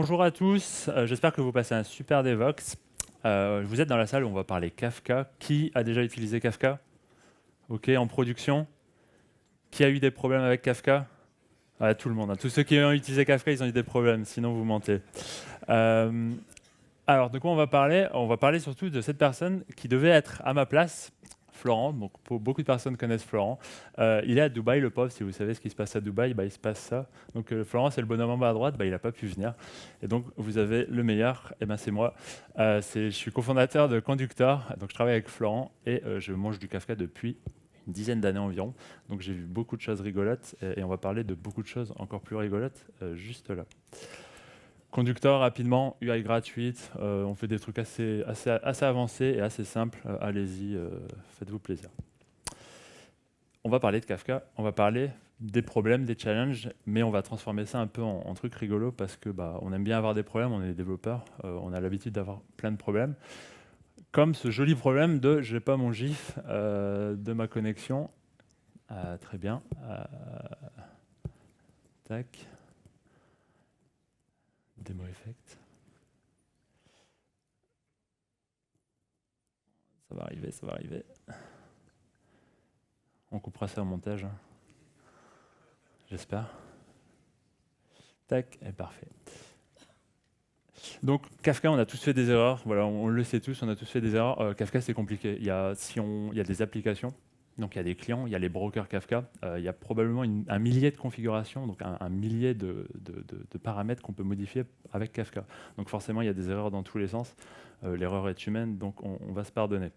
Bonjour à tous, j'espère que vous passez un super Devox. Vous êtes dans la salle où on va parler Kafka. Qui a déjà utilisé Kafka? Ok, en production. Qui a eu des problèmes avec Kafka? Tout le monde, hein. Tous ceux qui ont utilisé Kafka, ils ont eu des problèmes, sinon vous mentez. Euh, alors, de quoi on va parler? On va parler surtout de cette personne qui devait être à ma place, Florent. Donc, beaucoup de personnes connaissent Florent. Il est à Dubaï, le pauvre. Si vous savez ce qui se passe à Dubaï, bah, il se passe ça. Donc, Florent, c'est le bonhomme en bas à droite. Bah, il n'a pas pu venir. Et donc, vous avez le meilleur. Et ben, c'est moi. Je suis cofondateur de Conductor. Donc, je travaille avec Florent et je mange du Kafka depuis une dizaine d'années environ. Donc, j'ai vu beaucoup de choses rigolotes et on va parler de beaucoup de choses encore plus rigolotes juste là. Conducteur, rapidement, UI gratuite, on fait des trucs assez avancés et assez simples. Allez-y, faites-vous plaisir. On va parler de Kafka, on va parler des problèmes, des challenges, mais on va transformer ça un peu en truc rigolo parce que on aime bien avoir des problèmes, on est des développeurs, on a l'habitude d'avoir plein de problèmes. Comme ce joli problème de j'ai pas mon GIF de ma connexion. Très bien. Tac. Demo effect. Ça va arriver, ça va arriver. On coupera ça au montage, hein. J'espère. Tac, et parfait. Donc Kafka, on a tous fait des erreurs. Voilà, on le sait tous, on a tous fait des erreurs. Kafka, c'est compliqué. Il y a des applications, donc il y a des clients, il y a les brokers Kafka. Il y a probablement un millier de configurations, donc un millier de paramètres qu'on peut modifier avec Kafka. Donc forcément, il y a des erreurs dans tous les sens. L'erreur est humaine, donc on va se pardonner.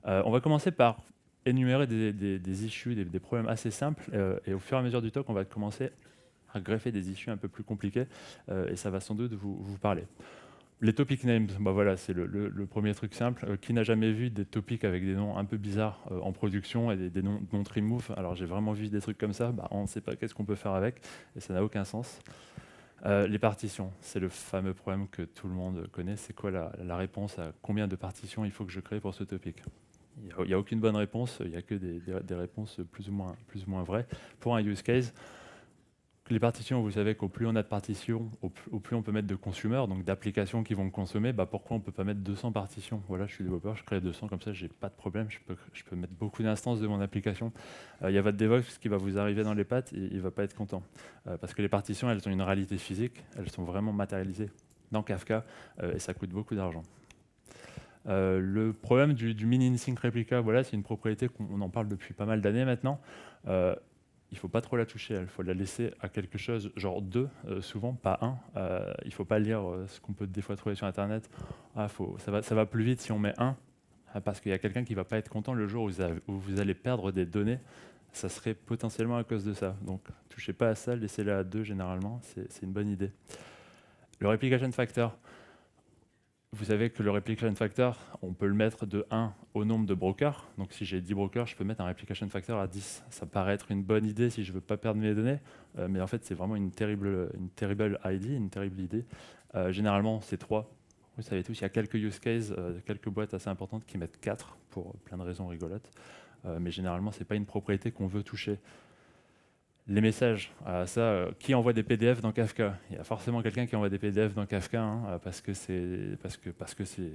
On va commencer par énumérer des issues, des problèmes assez simples, et au fur et à mesure du talk, on va commencer à greffer des issues un peu plus compliquées, et ça va sans doute vous parler. Les topic names, voilà, c'est le premier truc simple. Qui n'a jamais vu des topics avec des noms un peu bizarres en production et des noms non remove? Alors j'ai vraiment vu des trucs comme ça, on ne sait pas qu'est-ce qu'on peut faire avec, et ça n'a aucun sens. Les partitions, c'est le fameux problème que tout le monde connaît. C'est quoi la réponse à combien de partitions il faut que je crée pour ce topic? Il n'y a aucune bonne réponse, il n'y a que des réponses plus ou moins vraies. Pour un use case, les partitions, vous savez qu'au plus on a de partitions, au plus on peut mettre de consommateurs, donc d'applications qui vont consommer. Pourquoi on ne peut pas mettre 200 partitions? Voilà, je suis développeur, je crée 200, comme ça, j'ai pas de problème, je peux mettre beaucoup d'instances de mon application. Il y a votre DevOps qui va vous arriver dans les pattes et il ne va pas être content. Parce que les partitions, elles ont une réalité physique, elles sont vraiment matérialisées dans Kafka et ça coûte beaucoup d'argent. Le problème du mini-sync replica, voilà, c'est une propriété qu'on en parle depuis pas mal d'années maintenant. Il ne faut pas trop la toucher, il faut la laisser à quelque chose, genre 2, souvent, pas 1. Il ne faut pas lire ce qu'on peut des fois trouver sur Internet. Ça va plus vite si on met 1, parce qu'il y a quelqu'un qui ne va pas être content le jour où vous allez perdre des données. Ça serait potentiellement à cause de ça. Donc, touchez pas à ça, laissez-la à 2 généralement, c'est une bonne idée. Le replication factor. Vous savez que le replication factor, on peut le mettre de 1 au nombre de brokers. Donc si j'ai 10 brokers, je peux mettre un replication factor à 10. Ça paraît être une bonne idée si je ne veux pas perdre mes données, mais en fait c'est vraiment une terrible idée. Généralement c'est 3. Vous savez tous, il y a quelques use cases, quelques boîtes assez importantes qui mettent 4 pour plein de raisons rigolotes. Mais généralement ce n'est pas une propriété qu'on veut toucher. Les messages, qui envoie des PDF dans Kafka? Il y a forcément quelqu'un qui envoie des PDF dans Kafka, hein, parce que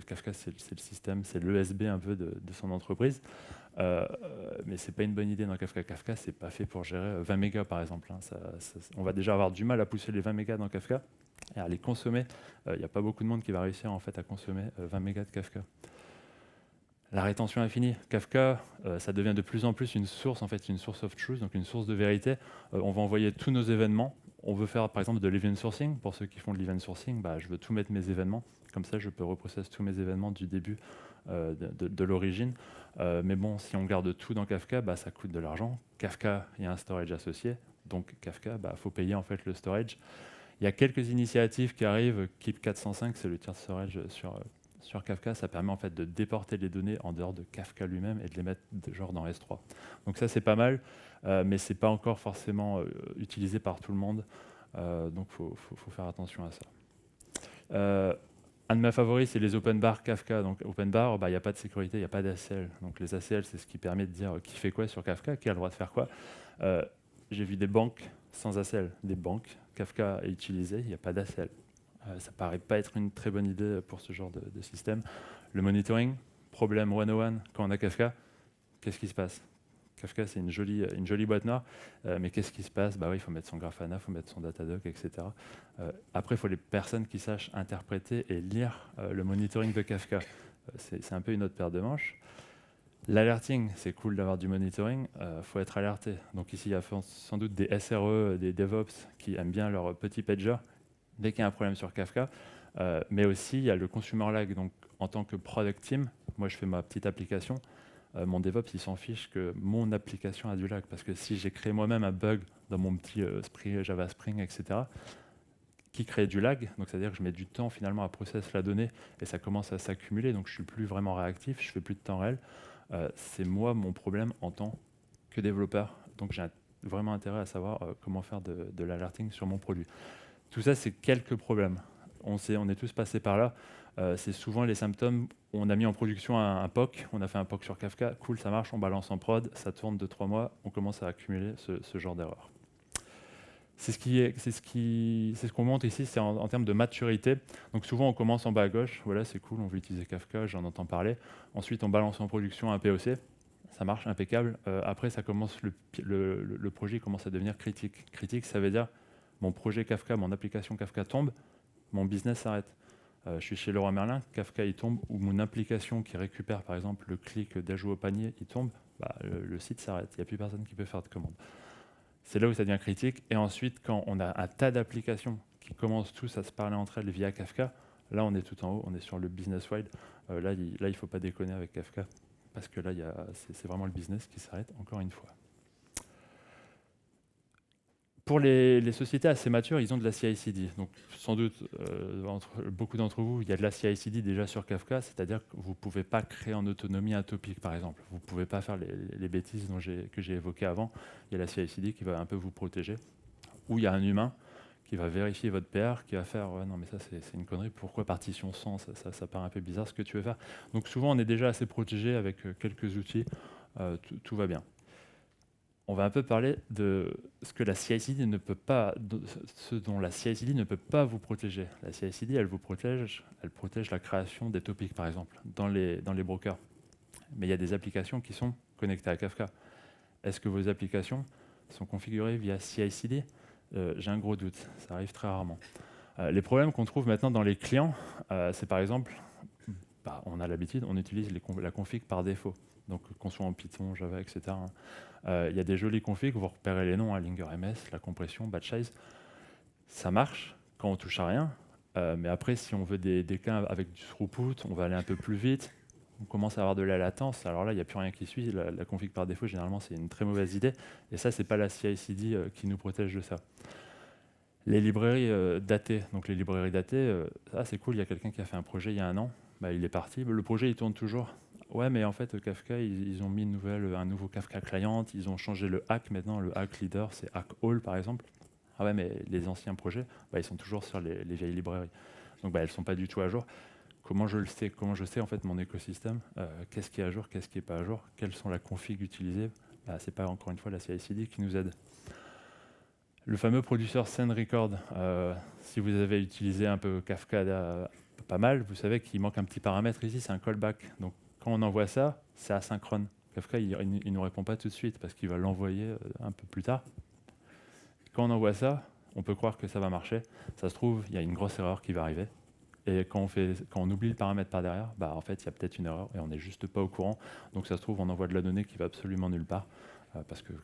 Kafka, c'est le système, c'est l'ESB un peu de son entreprise. Mais c'est pas une bonne idée dans Kafka. Kafka, c'est pas fait pour gérer 20 mégas par exemple, hein. On va déjà avoir du mal à pousser les 20 mégas dans Kafka et à les consommer. Il n'y a pas beaucoup de monde qui va réussir en fait à consommer 20 mégas de Kafka. La rétention infinie, Kafka, ça devient de plus en plus une source of truth, donc une source de vérité. On va envoyer tous nos événements. On veut faire par exemple de l'event sourcing. Pour ceux qui font de l'event sourcing, je veux tout mettre mes événements. Comme ça, je peux reprocesser tous mes événements du début de l'origine. Mais bon, si on garde tout dans Kafka, ça coûte de l'argent. Kafka, il y a un storage associé. Donc Kafka, faut payer en fait le storage. Il y a quelques initiatives qui arrivent. Keep 405, c'est le tiers storage sur Kafka, ça permet en fait de déporter les données en dehors de Kafka lui-même et de les mettre genre dans S3. Donc ça c'est pas mal, mais c'est pas encore forcément utilisé par tout le monde, donc faut faire attention à ça. Un de mes favoris, c'est les open bar Kafka. Donc open bar, il n'y a pas de sécurité, il n'y a pas d'ACL. Donc les ACL, c'est ce qui permet de dire qui fait quoi sur Kafka, qui a le droit de faire quoi. J'ai vu des banques sans ACL, des banques Kafka est utilisé, il n'y a pas d'ACL. Ça ne paraît pas être une très bonne idée pour ce genre de système. Le monitoring, problème 101, quand on a Kafka, qu'est-ce qui se passe? Kafka, c'est une jolie boîte noire, mais qu'est-ce qui se passe? Bah oui, il faut mettre son Grafana, il faut mettre son Datadog, etc. Après, il faut les personnes qui sachent interpréter et lire le monitoring de Kafka. C'est un peu une autre paire de manches. L'alerting, c'est cool d'avoir du monitoring, il faut être alerté. Donc ici, il y a sans doute des SRE, des DevOps qui aiment bien leur petit pager dès qu'il y a un problème sur Kafka. Mais aussi, il y a le consumer lag. Donc en tant que product team, moi je fais ma petite application. Mon DevOps, il s'en fiche que mon application a du lag. Parce que si j'ai créé moi-même un bug dans mon petit Java Spring, etc., qui crée du lag, donc c'est-à-dire que je mets du temps finalement à process la donnée et ça commence à s'accumuler, donc je ne suis plus vraiment réactif, je ne fais plus de temps réel. C'est moi mon problème en tant que développeur. Donc j'ai vraiment intérêt à savoir comment faire de l'alerting sur mon produit. Tout ça, c'est quelques problèmes. On est tous passés par là. C'est souvent les symptômes. On a mis en production un POC, on a fait un POC sur Kafka, cool, ça marche, on balance en prod, ça tourne 2-3 mois, on commence à accumuler ce genre d'erreurs. C'est ce qu'on montre ici, c'est en termes de maturité. Donc souvent, on commence en bas à gauche. Voilà, c'est cool, on veut utiliser Kafka, j'en entends parler. Ensuite, on balance en production un POC. Ça marche, impeccable. Après, ça commence le projet commence à devenir critique. Critique, ça veut dire mon projet Kafka, mon application Kafka tombe, mon business s'arrête. Je suis chez Leroy Merlin, Kafka il tombe, ou mon application qui récupère par exemple le clic d'ajout au panier, il tombe, le site s'arrête. Il n'y a plus personne qui peut faire de commande. C'est là où ça devient critique. Et ensuite, quand on a un tas d'applications qui commencent tous à se parler entre elles via Kafka, là, on est tout en haut, on est sur le business wide. Là, il ne faut pas déconner avec Kafka, parce que là, c'est vraiment le business qui s'arrête, encore une fois. Pour les sociétés assez matures, ils ont de la CI/CD. Donc, sans doute, entre beaucoup d'entre vous, il y a de la CI/CD déjà sur Kafka, c'est-à-dire que vous ne pouvez pas créer en autonomie un topic, par exemple. Vous ne pouvez pas faire les bêtises que j'ai évoquées avant. Il y a la CI/CD qui va un peu vous protéger. Ou il y a un humain qui va vérifier votre PR, qui va faire ouais, non mais ça c'est une connerie, pourquoi partition 100, ça paraît un peu bizarre ce que tu veux faire. Donc souvent on est déjà assez protégé avec quelques outils, tout va bien. On va un peu parler de ce que la CI/CD ne peut pas, ce dont la CI/CD ne peut pas vous protéger. La CI/CD, elle protège la création des topics, par exemple, dans les brokers. Mais il y a des applications qui sont connectées à Kafka. Est-ce que vos applications sont configurées via CI/CD? J'ai un gros doute, ça arrive très rarement. Les problèmes qu'on trouve maintenant dans les clients, c'est par exemple, on a l'habitude, on utilise la config par défaut. Donc qu'on soit en Python, Java, etc. Il y a des jolis configs, vous repérez les noms, linger.ms, la compression, batch size. Ça marche quand on touche à rien, mais après si on veut des cas avec du throughput, on va aller un peu plus vite, on commence à avoir de la latence, alors là il n'y a plus rien qui suit, la config par défaut généralement c'est une très mauvaise idée, et ça c'est pas la CI/CD qui nous protège de ça. Les librairies datées, donc les librairies datées, c'est cool, il y a quelqu'un qui a fait un projet il y a un an, il est parti, le projet il tourne toujours. Ouais, mais en fait, Kafka, ils ont mis un nouveau Kafka client, ils ont changé le hack maintenant, le hack leader, c'est hack all par exemple. Ah ouais, mais les anciens projets, ils sont toujours sur les vieilles librairies. Donc elles ne sont pas du tout à jour. Comment je le sais? Comment je sais en fait mon écosystème? Qu'est-ce qui est à jour? Qu'est-ce qui n'est pas à jour? Quelles sont la config utilisée? Ce n'est pas encore une fois la CI/CD qui nous aide. Le fameux producer send record, si vous avez utilisé un peu Kafka pas mal, vous savez qu'il manque un petit paramètre ici, c'est un callback. Donc quand on envoie ça, c'est asynchrone. Kafka, il ne nous répond pas tout de suite parce qu'il va l'envoyer un peu plus tard. Quand on envoie ça, on peut croire que ça va marcher. Ça se trouve, il y a une grosse erreur qui va arriver. Et quand on oublie le paramètre par derrière, en fait, il y a peut-être une erreur et on n'est juste pas au courant. Donc ça se trouve, on envoie de la donnée qui va absolument nulle part parce qu'elle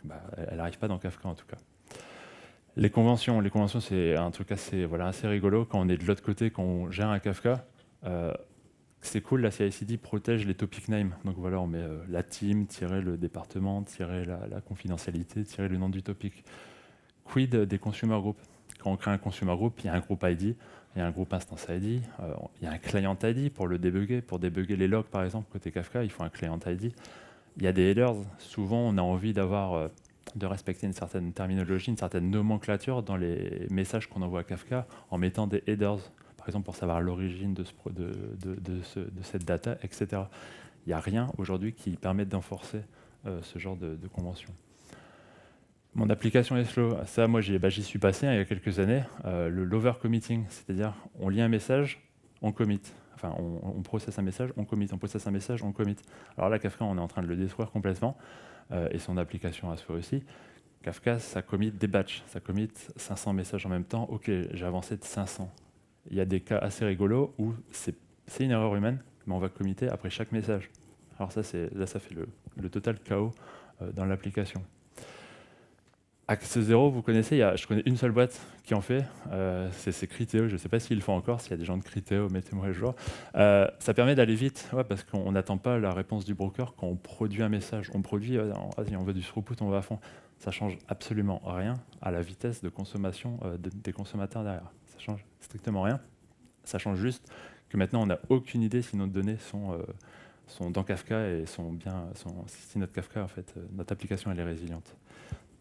n'arrive pas dans Kafka en tout cas. Les conventions, c'est un truc assez rigolo. Quand on est de l'autre côté, quand on gère un Kafka, c'est cool, la CI/CD protège les topic names. Donc voilà, on met la team, le département, la confidentialité, le nom du topic. Quid des consumer groups? Quand on crée un consumer group, il y a un group ID, il y a un group instance ID, il y a un client ID pour le débugger. Pour débugger les logs, par exemple, côté Kafka, il faut un client ID. Il y a des headers. Souvent, on a envie de respecter une certaine terminologie, une certaine nomenclature dans les messages qu'on envoie à Kafka en mettant des headers, par exemple pour savoir l'origine de cette data, etc. Il n'y a rien aujourd'hui qui permette d'enforcer ce genre de convention. Mon application est slow. Ça, moi, j'y suis passé il y a quelques années. L'overcommitting, c'est-à-dire on lit un message, on commit. Enfin, on processe un message, on commit. On processe un message, on commit. Alors là, Kafka, on est en train de le détruire complètement. Et son application à soi aussi. Kafka, ça commit des batchs. Ça commit 500 messages en même temps. OK, j'ai avancé de 500. Il y a des cas assez rigolos où c'est une erreur humaine, mais on va committer après chaque message. Alors ça, ça fait le total chaos dans l'application. Axe 0, vous connaissez, je connais une seule boîte qui en fait, c'est Criteo, je ne sais pas s'ils le font encore, s'il y a des gens de Criteo, mettez-moi le jour. Ça permet d'aller vite, parce qu'on n'attend pas la réponse du broker quand on produit un message. On produit, vas-y, on veut du throughput, on va à fond. Ça change absolument rien à la vitesse de consommation des consommateurs derrière. Ça change strictement rien. Ça change juste que maintenant, on n'a aucune idée si nos données sont dans Kafka et si notre Kafka, en fait, notre application, elle est résiliente.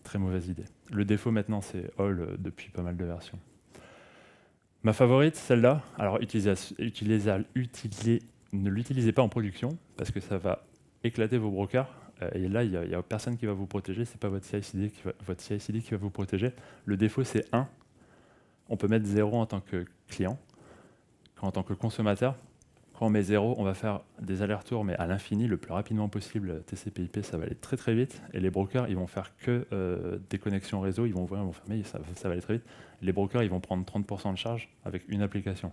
Très mauvaise idée. Le défaut maintenant, c'est all depuis pas mal de versions. Ma favorite, celle-là. Alors, ne l'utilisez pas en production parce que ça va éclater vos brokers. Et là, il n'y a personne qui va vous protéger. Ce n'est pas votre CI/CD qui va vous protéger. Le défaut, c'est 1. On peut mettre 0 en tant que client. En tant que consommateur, quand on met 0, on va faire des allers-retours, mais à l'infini, le plus rapidement possible. TCP/IP, ça va aller très très vite. Et les brokers, ils vont faire que des connexions réseau, ils vont ouvrir, ils vont fermer, ça va aller très vite. Les brokers, ils vont prendre 30% de charge avec une application.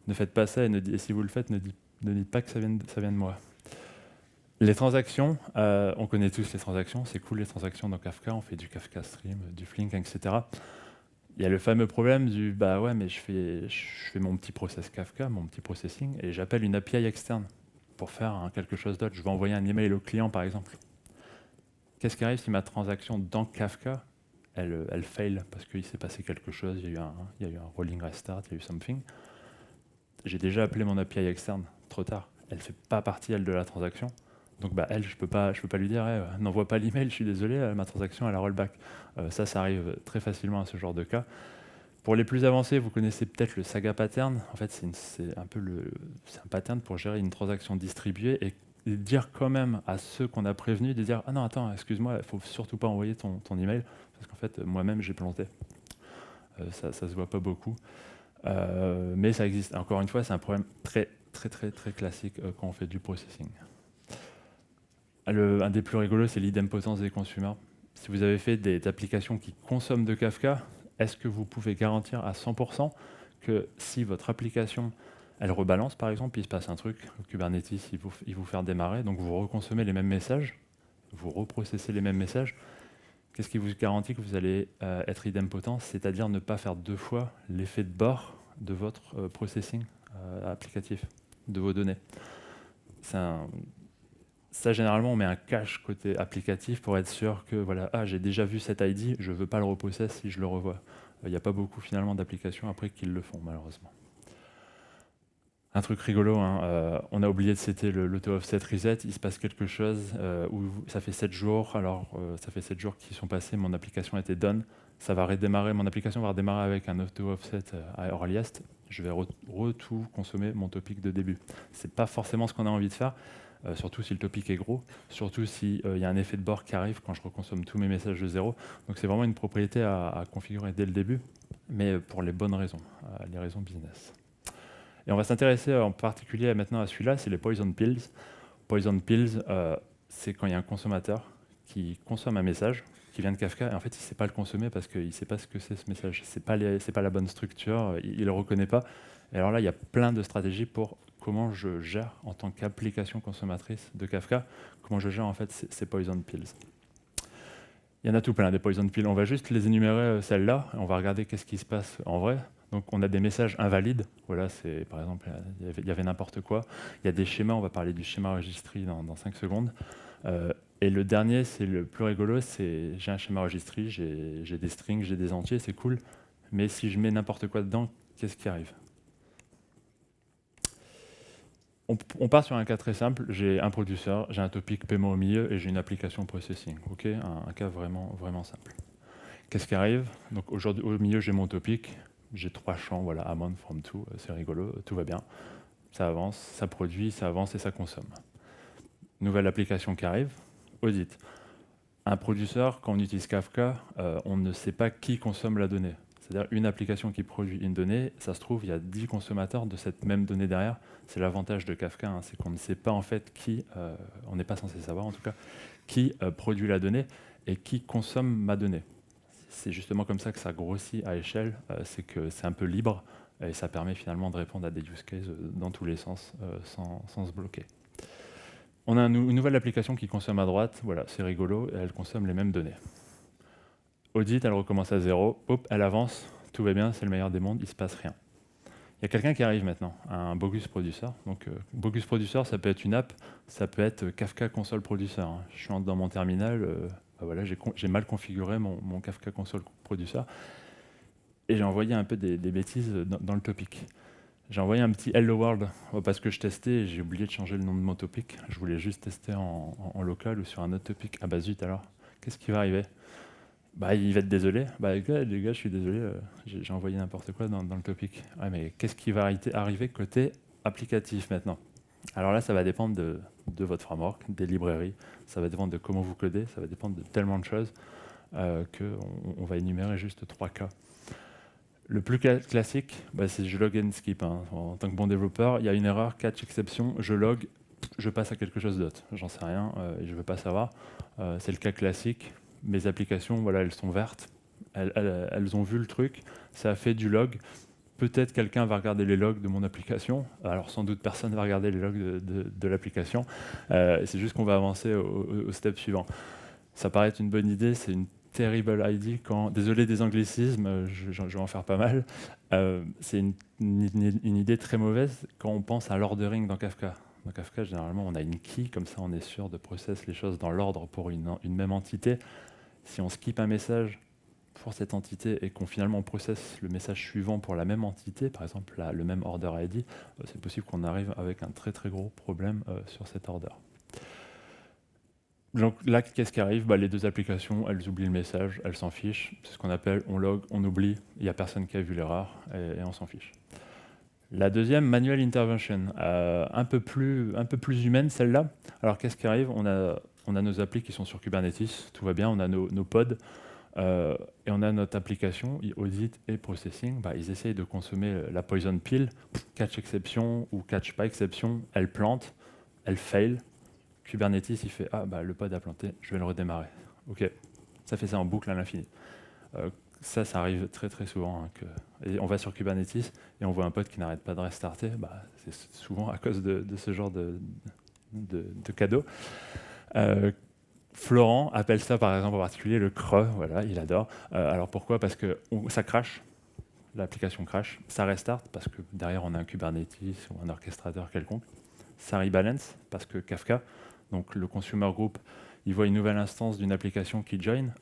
Ne faites pas ça, et si vous le faites, ne dites pas que ça vient de moi. Les transactions, on connaît tous les transactions, c'est cool les transactions dans Kafka, on fait du Kafka Stream, du Flink, etc. Il y a le fameux problème du bah ouais, mais je fais mon petit process Kafka, mon petit processing, et j'appelle une API externe pour faire quelque chose d'autre. Je vais envoyer un email au client, par exemple. Qu'est-ce qui arrive si ma transaction dans Kafka, elle fail parce qu'il s'est passé quelque chose, il y a eu un rolling restart, il y a eu something. J'ai déjà appelé mon API externe, trop tard. Elle ne fait pas partie, elle, de la transaction. Donc elle, je peux pas lui dire n'envoie pas l'email, je suis désolé, ma transaction elle a rollback. Ça arrive très facilement à ce genre de cas. Pour les plus avancés, vous connaissez peut-être le Saga Pattern. En fait, c'est un pattern pour gérer une transaction distribuée et dire quand même à ceux qu'on a prévenus de dire ah non attends, excuse-moi, il faut surtout pas envoyer ton email parce qu'en fait moi-même j'ai planté. Ça se voit pas beaucoup, mais ça existe. Encore une fois, c'est un problème très classique quand on fait du processing. Un des plus rigolos, c'est l'idempotence des consommateurs. Si vous avez fait des applications qui consomment de Kafka, est-ce que vous pouvez garantir à 100% que si votre application, elle rebalance par exemple, il se passe un truc, Kubernetes, il vous fait démarrer, donc vous reconsommez les mêmes messages, vous reprocessez les mêmes messages, qu'est-ce qui vous garantit que vous allez être idempotent, c'est-à-dire ne pas faire 2 fois l'effet de bord de votre processing applicatif, de vos données. Ça, généralement, on met un cache côté applicatif pour être sûr que voilà, j'ai déjà vu cet ID, je ne veux pas le repossesser si je le revois. Il n'y a pas beaucoup finalement d'applications après qui le font, malheureusement. Un truc rigolo, on a oublié de setter l'auto-offset reset, il se passe quelque chose où ça fait 7 jours, alors ça fait 7 jours qui sont passés, mon application était done, ça va redémarrer, mon application va redémarrer avec un auto-offset à earliest, je vais tout consommer mon topic de début. C'est pas forcément ce qu'on a envie de faire, surtout si le topic est gros, surtout s'il y a un effet de bord qui arrive quand je reconsomme tous mes messages de zéro. Donc c'est vraiment une propriété à configurer dès le début, mais pour les bonnes raisons, les raisons business. Et on va s'intéresser en particulier maintenant à celui-là, c'est les poison pills. Poison pills, c'est quand il y a un consommateur qui consomme un message qui vient de Kafka, et en fait il ne sait pas le consommer parce qu'il ne sait pas ce que c'est ce message, c'est pas la bonne structure, il ne le reconnaît pas. Et alors là, il y a plein de stratégies pour comment je gère en tant qu'application consommatrice de Kafka, comment je gère en fait ces poison pills. Il y en a tout plein des poison pills, on va juste les énumérer celles-là, et on va regarder qu'est-ce qui se passe en vrai. Donc on a des messages invalides, voilà, c'est par exemple, il y avait n'importe quoi. Il y a des schémas, on va parler du schéma registry dans 5 secondes. Et le dernier, c'est le plus rigolo, c'est j'ai un schéma registry, j'ai des strings, j'ai des entiers, c'est cool. Mais si je mets n'importe quoi dedans, qu'est-ce qui arrive ? On part sur un cas très simple, j'ai un producteur, j'ai un topic paiement au milieu et j'ai une application processing. Ok, un cas vraiment simple. Qu'est-ce qui arrive ? Donc aujourd'hui, au milieu, j'ai mon topic, j'ai 3 champs, voilà, amount, from to, c'est rigolo, tout va bien. Ça avance, ça produit, ça avance et ça consomme. Nouvelle application qui arrive, audit. Un produceur, quand on utilise Kafka, on ne sait pas qui consomme la donnée. C'est-à-dire une application qui produit une donnée, ça se trouve, il y a 10 consommateurs de cette même donnée derrière. C'est l'avantage de Kafka, hein, c'est qu'on ne sait pas en fait qui, on n'est pas censé savoir en tout cas, qui produit la donnée et qui consomme ma donnée. C'est justement comme ça que ça grossit à échelle, c'est que c'est un peu libre et ça permet finalement de répondre à des use cases dans tous les sens sans se bloquer. On a une nouvelle application qui consomme à droite, voilà, c'est rigolo, et elle consomme les mêmes données. Audit, elle recommence à zéro, hop, elle avance, tout va bien, c'est le meilleur des mondes, il ne se passe rien. Il y a quelqu'un qui arrive maintenant, un Bogus Producer. Donc, Bogus Producer, ça peut être une app, ça peut être Kafka Console Producer. Hein. Je suis dans mon terminal, voilà, j'ai mal configuré mon Kafka Console Producer, et j'ai envoyé un peu des bêtises dans le topic. J'ai envoyé un petit Hello World parce que je testais et j'ai oublié de changer le nom de mon topic. Je voulais juste tester en local ou sur un autre topic. Ah bah zut alors, qu'est-ce qui va arriver? Bah il va être désolé. Bah les gars, je suis désolé, j'ai envoyé n'importe quoi dans le topic. Ouais, mais qu'est-ce qui va arriver côté applicatif maintenant? Alors là, ça va dépendre de votre framework, des librairies, ça va dépendre de comment vous codez, ça va dépendre de tellement de choses qu'on va énumérer juste 3 cas. Le plus classique, c'est je log and skip. Hein. En tant que bon développeur, il y a une erreur, catch exception, je log, je passe à quelque chose d'autre. J'en sais rien et je ne veux pas savoir. C'est le cas classique. Mes applications, voilà, elles sont vertes. Elles ont vu le truc, ça a fait du log. Peut-être quelqu'un va regarder les logs de mon application. Alors sans doute personne ne va regarder les logs de l'application. C'est juste qu'on va avancer au step suivant. Ça paraît être une bonne idée, c'est une terrible idea quand... Désolé des anglicismes, je vais en faire pas mal. C'est une idée très mauvaise quand on pense à l'ordering dans Kafka. Dans Kafka, généralement, on a une key, comme ça on est sûr de process les choses dans l'ordre pour une même entité. Si on skip un message pour cette entité et qu'on finalement processe le message suivant pour la même entité, par exemple le même order ID, c'est possible qu'on arrive avec un très très gros problème sur cet order. Donc là, qu'est-ce qui arrive? Les deux applications, elles oublient le message, elles s'en fichent. C'est ce qu'on appelle on log, on oublie, il n'y a personne qui a vu l'erreur et on s'en fiche. La deuxième, manual intervention, un peu plus humaine celle-là. Alors qu'est-ce qui arrive? On a nos applis qui sont sur Kubernetes, tout va bien, on a nos pods et on a notre application, audit et processing. Ils essayent de consommer la poison pill, catch exception ou catch pas exception, elle plante, elle fail. Kubernetes, il fait le pod a planté, je vais le redémarrer. Ok, ça fait ça en boucle à l'infini. Ça arrive très très souvent. Et on va sur Kubernetes et on voit un pod qui n'arrête pas de restarter. C'est souvent à cause de ce genre de cadeau. Florent appelle ça par exemple en particulier le creux. Voilà, il adore. Alors pourquoi? Parce que ça crache. L'application crash, ça restart parce que derrière on a un Kubernetes ou un orchestrateur quelconque. Ça rebalance parce que Kafka, donc le consumer group, il voit une nouvelle instance d'une application qui join,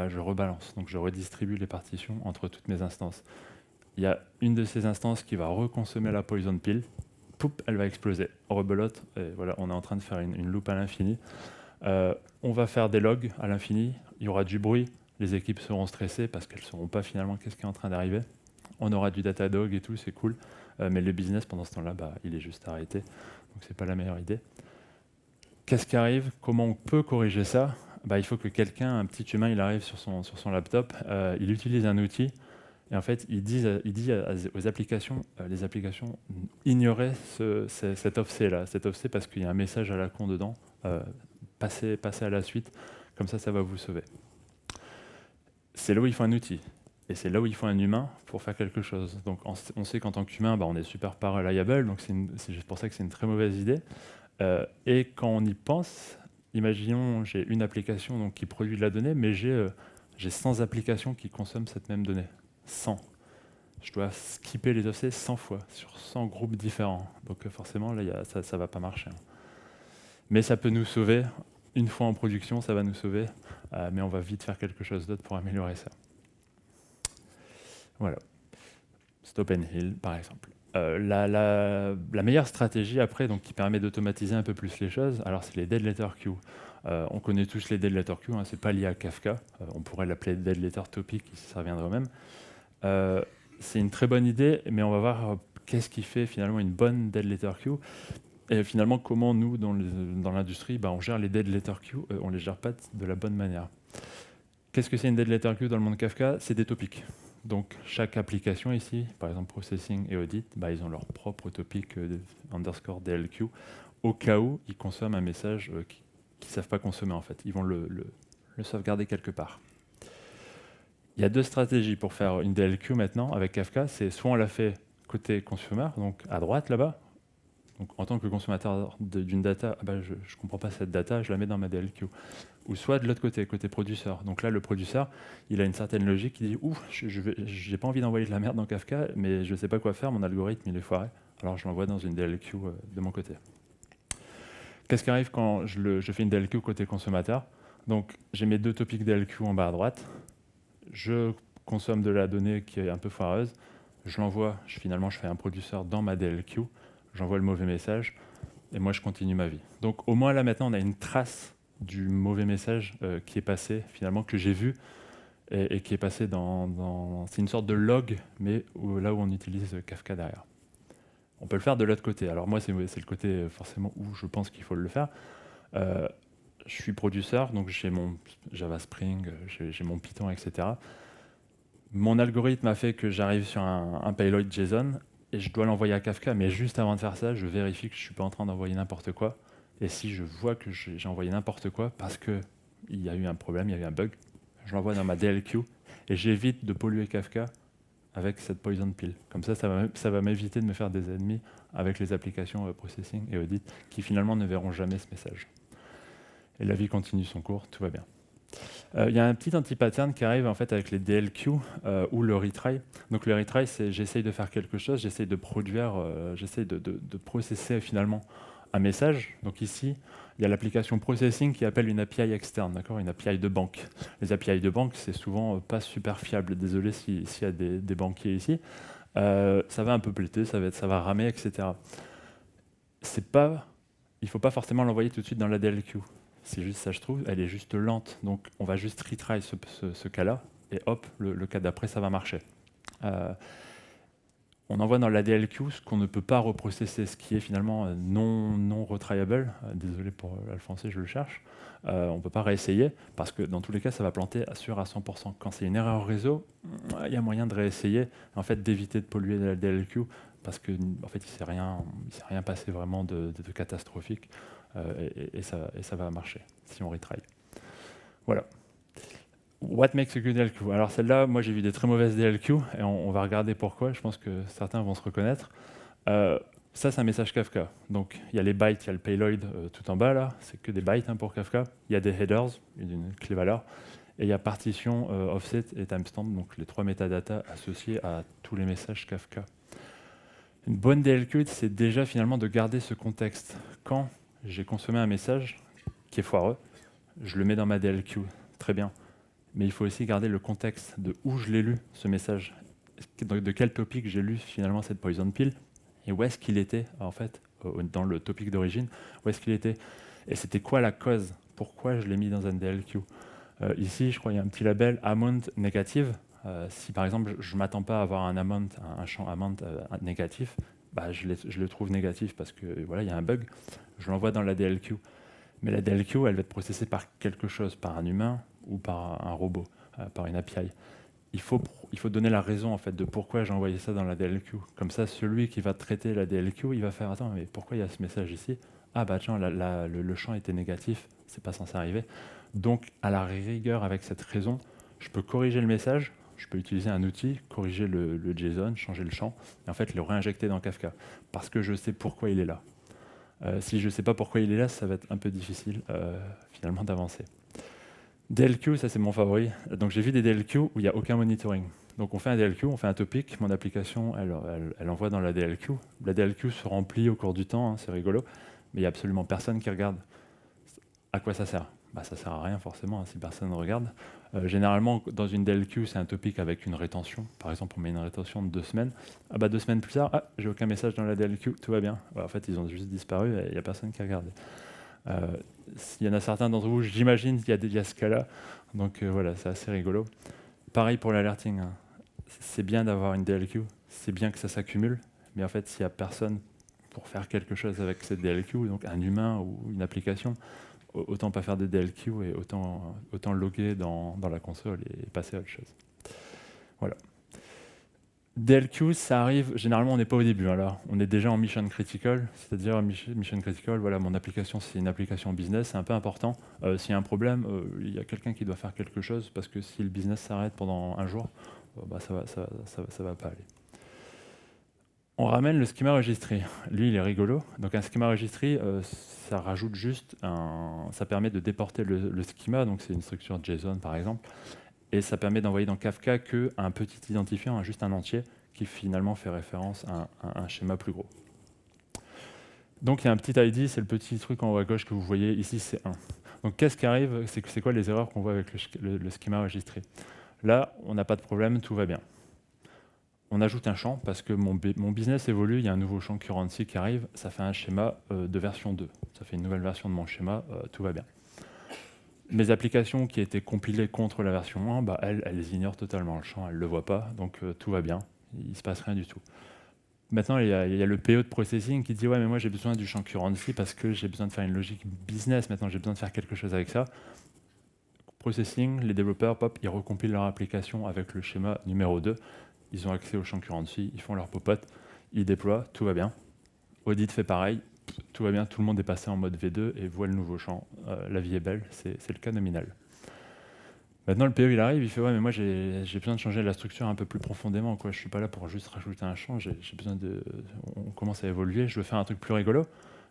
je rebalance, donc je redistribue les partitions entre toutes mes instances. Il y a une de ces instances qui va reconsommer la poison pill, poup, elle va exploser, rebelote, et voilà, on est en train de faire une loupe à l'infini. On va faire des logs à l'infini, il y aura du bruit, les équipes seront stressées parce qu'elles ne sauront pas finalement qu'est-ce qui est en train d'arriver. On aura du Datadog et tout, c'est cool, mais le business pendant ce temps-là, il est juste arrêté, donc c'est pas la meilleure idée. Qu'est-ce qui arrive? Comment on peut corriger ça? Il faut que quelqu'un, un petit humain, il arrive sur son laptop, il utilise un outil, et en fait, il dit aux applications, les applications, ignorez cet offset-là, parce qu'il y a un message à la con dedans, passez à la suite, comme ça va vous sauver. C'est là où il faut un outil, et c'est là où il faut un humain pour faire quelque chose. Donc on sait qu'en tant qu'humain, on est super pas reliable, donc c'est juste pour ça que c'est une très mauvaise idée. Et quand on y pense, imaginons j'ai une application donc, qui produit de la donnée, mais j'ai 100 applications qui consomment cette même donnée. 100. Je dois skipper les offsets 100 fois sur 100 groupes différents. Donc forcément, là, ça ne va pas marcher. Mais ça peut nous sauver. Une fois en production, ça va nous sauver. Mais on va vite faire quelque chose d'autre pour améliorer ça. Voilà. Stop and heal, par exemple. La meilleure stratégie après, donc, qui permet d'automatiser un peu plus les choses, alors c'est les dead letter queues. On connaît tous les dead letter queues, c'est pas lié à Kafka. On pourrait l'appeler dead letter topic, ça reviendrait au même. C'est une très bonne idée, mais on va voir qu'est-ce qui fait finalement une bonne dead letter queue. Et finalement, comment nous, dans l'industrie, on gère les dead letter queues, on les gère pas de la bonne manière. Qu'est-ce que c'est une dead letter queue dans le monde Kafka? C'est des topics. Donc chaque application ici, par exemple Processing et Audit, ils ont leur propre topic underscore DLQ, au cas où ils consomment un message qu'ils ne savent pas consommer en fait. Ils vont le sauvegarder quelque part. Il y a deux stratégies pour faire une DLQ maintenant avec Kafka. C'est soit on la fait côté consumer, donc à droite là-bas. Donc en tant que consommateur d'une data, je ne comprends pas cette data, je la mets dans ma DLQ. Ou soit de l'autre côté, côté producteur. Donc là, le producteur, il a une certaine logique qui dit « Ouh, je n'ai pas envie d'envoyer de la merde dans Kafka, mais je ne sais pas quoi faire, mon algorithme, il est foiré. Alors je l'envoie dans une DLQ de mon côté. » Qu'est-ce qui arrive quand je fais une DLQ côté consommateur? Donc j'ai mes deux topics DLQ en bas à droite. Je consomme de la donnée qui est un peu foireuse. Je l'envoie, finalement, je fais un producteur dans ma DLQ. J'envoie le mauvais message et moi, je continue ma vie. Donc au moins là, maintenant, on a une trace du mauvais message qui est passé, finalement, que j'ai vu et qui est passé dans... C'est une sorte de log, mais là où on utilise Kafka derrière. On peut le faire de l'autre côté. Alors moi, c'est le côté forcément où je pense qu'il faut le faire. Je suis producteur, donc j'ai mon Java Spring, j'ai mon Python, etc. Mon algorithme a fait que j'arrive sur un payload JSON et je dois l'envoyer à Kafka, mais juste avant de faire ça, je vérifie que je ne suis pas en train d'envoyer n'importe quoi. Et si je vois que j'ai envoyé n'importe quoi parce qu'il y a eu un problème, il y a eu un bug, je l'envoie dans ma DLQ et j'évite de polluer Kafka avec cette poison pill. Comme ça va m'éviter de me faire des ennemis avec les applications Processing et Audit qui finalement ne verront jamais ce message. Et la vie continue son cours, tout va bien. Il y a un petit anti-pattern qui arrive en fait avec les DLQ ou le retry. Donc le retry, c'est j'essaye de faire quelque chose, j'essaye de produire, j'essaye de processer finalement un message. Donc ici, il y a l'application Processing qui appelle une API externe, d'accord, une API de banque. Les API de banque, c'est souvent pas super fiable. Désolé s'il y a des banquiers ici. Ça va un peu péter, ça va ramer, etc. Il ne faut pas forcément l'envoyer tout de suite dans la DLQ. C'est juste ça, je trouve, elle est juste lente. Donc on va juste retry ce cas-là, et hop, le cas d'après, ça va marcher. On envoie dans la DLQ ce qu'on ne peut pas reprocesser, ce qui est finalement non retryable. Désolé pour le français, je le cherche. On ne peut pas réessayer, parce que dans tous les cas, ça va planter sûr à 100%. Quand c'est une erreur réseau, il y a moyen de réessayer, en fait, d'éviter de polluer la DLQ, parce que en fait, il ne s'est rien passé vraiment de catastrophique. Et ça va marcher si on retry. Voilà. What makes a good DLQ? Alors celle-là, moi j'ai vu des très mauvaises DLQ et on va regarder pourquoi. Je pense que certains vont se reconnaître. Ça, c'est un message Kafka. Donc il y a les bytes, il y a le payload tout en bas là. C'est que des bytes pour Kafka. Il y a des headers, une clé valeur. Et il y a partition, offset et timestamp, donc les trois métadatas associés à tous les messages Kafka. Une bonne DLQ, c'est déjà finalement de garder ce contexte. Quand j'ai consommé un message qui est foireux, je le mets dans ma DLQ, très bien. Mais il faut aussi garder le contexte de où je l'ai lu, ce message, de quel topic j'ai lu finalement cette poison pill, et où est-ce qu'il était, en fait, dans le topic d'origine, où est-ce qu'il était, et c'était quoi la cause, pourquoi je l'ai mis dans un DLQ. Ici, je crois qu'il y a un petit label amount négative. Si par exemple, je ne m'attends pas à avoir un champ amount négatif, je le trouve négatif parce que voilà, il y a un bug, je l'envoie dans la DLQ. Mais la DLQ, elle va être processée par quelque chose, par un humain ou par un robot, par une API. Il faut donner la raison en fait de pourquoi j'ai envoyé ça dans la DLQ. Comme ça, celui qui va traiter la DLQ, il va faire attends, mais pourquoi il y a ce message ici? Ah bah tiens, le champ était négatif, c'est pas censé arriver. Donc à la rigueur, avec cette raison, je peux corriger le message. Je peux utiliser un outil, corriger le JSON, changer le champ, et en fait le réinjecter dans Kafka, parce que je sais pourquoi il est là. Si je ne sais pas pourquoi il est là, ça va être un peu difficile finalement d'avancer. DLQ, ça c'est mon favori. Donc j'ai vu des DLQ où il n'y a aucun monitoring. Donc on fait un DLQ, on fait un topic, mon application elle envoie dans la DLQ. La DLQ se remplit au cours du temps, hein, c'est rigolo, mais il n'y a absolument personne qui regarde. À quoi ça sert? Ça ne sert à rien forcément hein, si personne ne regarde. Généralement, dans une DLQ, c'est un topic avec une rétention. Par exemple, on met une rétention de 2 semaines. 2 semaines plus tard, j'ai aucun message dans la DLQ, tout va bien. En fait, ils ont juste disparu et il n'y a personne qui a regardé. Il y en a certains d'entre vous, j'imagine qu'il y a ce cas-là. Donc voilà, c'est assez rigolo. Pareil pour l'alerting. Hein. C'est bien d'avoir une DLQ, c'est bien que ça s'accumule, mais en fait, s'il n'y a personne pour faire quelque chose avec cette DLQ, donc un humain ou une application, autant pas faire de DLQ et autant loguer dans la console et passer à autre chose. Voilà. DLQ, ça arrive, généralement on n'est pas au début, hein, là. On est déjà en mission critical, c'est-à-dire mission critical, voilà, mon application c'est une application business, c'est un peu important. S'il y a un problème, il y a quelqu'un qui doit faire quelque chose, parce que si le business s'arrête pendant un jour, ça va pas aller. On ramène le schema registry. Lui, il est rigolo. Donc un schema registry, ça rajoute juste ça permet de déporter le schema, donc c'est une structure JSON par exemple, et ça permet d'envoyer dans Kafka qu'un petit identifiant, juste un entier, qui finalement fait référence à un schéma plus gros. Donc il y a un petit ID, c'est le petit truc en haut à gauche que vous voyez ici, c'est 1. Donc qu'est-ce qui arrive? C'est quoi les erreurs qu'on voit avec le schema registry? Là, on n'a pas de problème, tout va bien. On ajoute un champ parce que mon business évolue, il y a un nouveau champ currency qui arrive, ça fait un schéma de version 2. Ça fait une nouvelle version de mon schéma, tout va bien. Mes applications qui étaient compilées contre la version 1, elles ignorent totalement le champ, elles ne le voient pas, donc tout va bien, il ne se passe rien du tout. Maintenant, il y a le PO de processing qui dit « Ouais, mais moi j'ai besoin du champ currency parce que j'ai besoin de faire une logique business, maintenant j'ai besoin de faire quelque chose avec ça. » Processing, les développeurs, ils recompilent leur application avec le schéma numéro 2, ils ont accès au champ currency, ils font leur popote, ils déploient, tout va bien. Audit fait pareil, tout va bien, tout le monde est passé en mode V2 et voit le nouveau champ. La vie est belle, c'est le cas nominal. Maintenant, le PO, il arrive, il fait « Ouais, mais moi, j'ai besoin de changer la structure un peu plus profondément. Je ne suis pas là pour juste rajouter un champ, j'ai besoin de... On commence à évoluer, je veux faire un truc plus rigolo.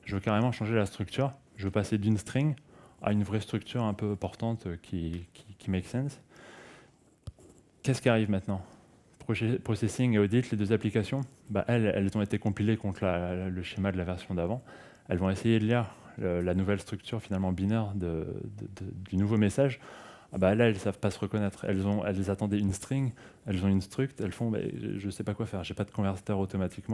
Je veux carrément changer la structure. Je veux passer d'une string à une vraie structure un peu portante qui make sense. » Qu'est-ce qui arrive maintenant? Processing et audit, les deux applications, elles ont été compilées contre le schéma de la version d'avant. Elles vont essayer de lire la nouvelle structure finalement binaire du nouveau message. Là, elles ne savent pas se reconnaître. Elles attendaient une string, elles ont une struct, elles font je ne sais pas quoi faire, je n'ai pas de converteur automatique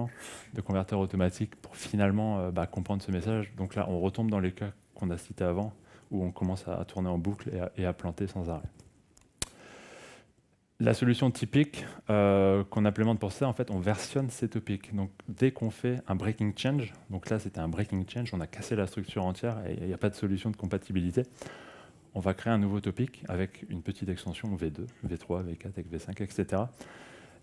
pour finalement comprendre ce message. Donc là, on retombe dans les cas qu'on a cités avant, où on commence à tourner en boucle et à planter sans arrêt. La solution typique qu'on implémente pour ça, en fait, on versionne ces topics. Donc, dès qu'on fait un breaking change, donc là, c'était un breaking change, on a cassé la structure entière et il n'y a pas de solution de compatibilité, on va créer un nouveau topic avec une petite extension V2, V3, V4, V5, etc.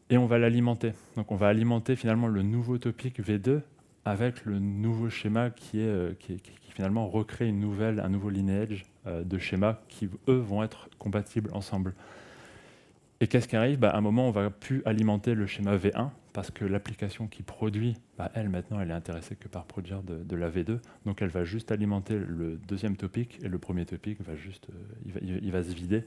Et on va l'alimenter. Donc, on va alimenter finalement le nouveau topic V2 avec le nouveau schéma qui finalement recrée un nouveau lineage de schémas qui, eux, vont être compatibles ensemble. Et qu'est-ce qui arrive? À un moment, on ne va plus alimenter le schéma V1 parce que l'application qui produit, elle, maintenant, elle est intéressée que par produire de la V2. Donc, elle va juste alimenter le deuxième topic et le premier topic il va se vider.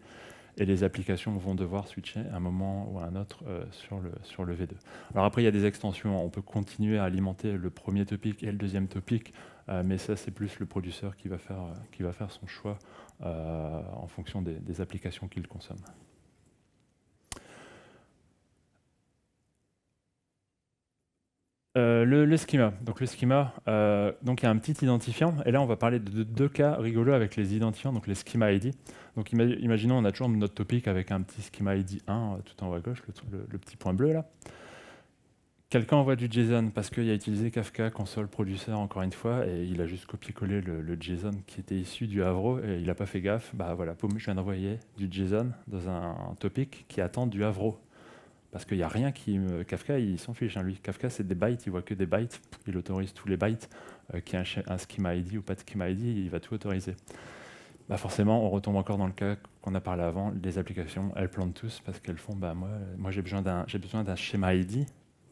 Et les applications vont devoir switcher à un moment ou à un autre sur le V2. Alors après, il y a des extensions. On peut continuer à alimenter le premier topic et le deuxième topic, mais ça, c'est plus le producteur qui va faire son choix en fonction des applications qu'il consomme. Le schema. Donc le schema, donc il y a un petit identifiant, et là on va parler de deux cas rigolos avec les identifiants, donc les schema ID. Donc imaginons on a toujours notre topic avec un petit schema ID 1 tout en haut à gauche, le petit point bleu là. Quelqu'un envoie du JSON parce qu'il a utilisé Kafka console producer encore une fois, et il a juste copié-collé le JSON qui était issu du Havro, et il n'a pas fait gaffe. Voilà, boum, je viens d'envoyer du JSON dans un topic qui attend du Havro. Parce qu'il n'y a rien Kafka, il s'en fiche. Lui, Kafka, c'est des bytes, il voit que des bytes. Il autorise tous les bytes. Qu'il y ait un schema ID ou pas de schema ID, il va tout autoriser. Forcément, on retombe encore dans le cas qu'on a parlé avant. Les applications, elles plantent tous parce qu'elles font moi j'ai besoin d'un schéma ID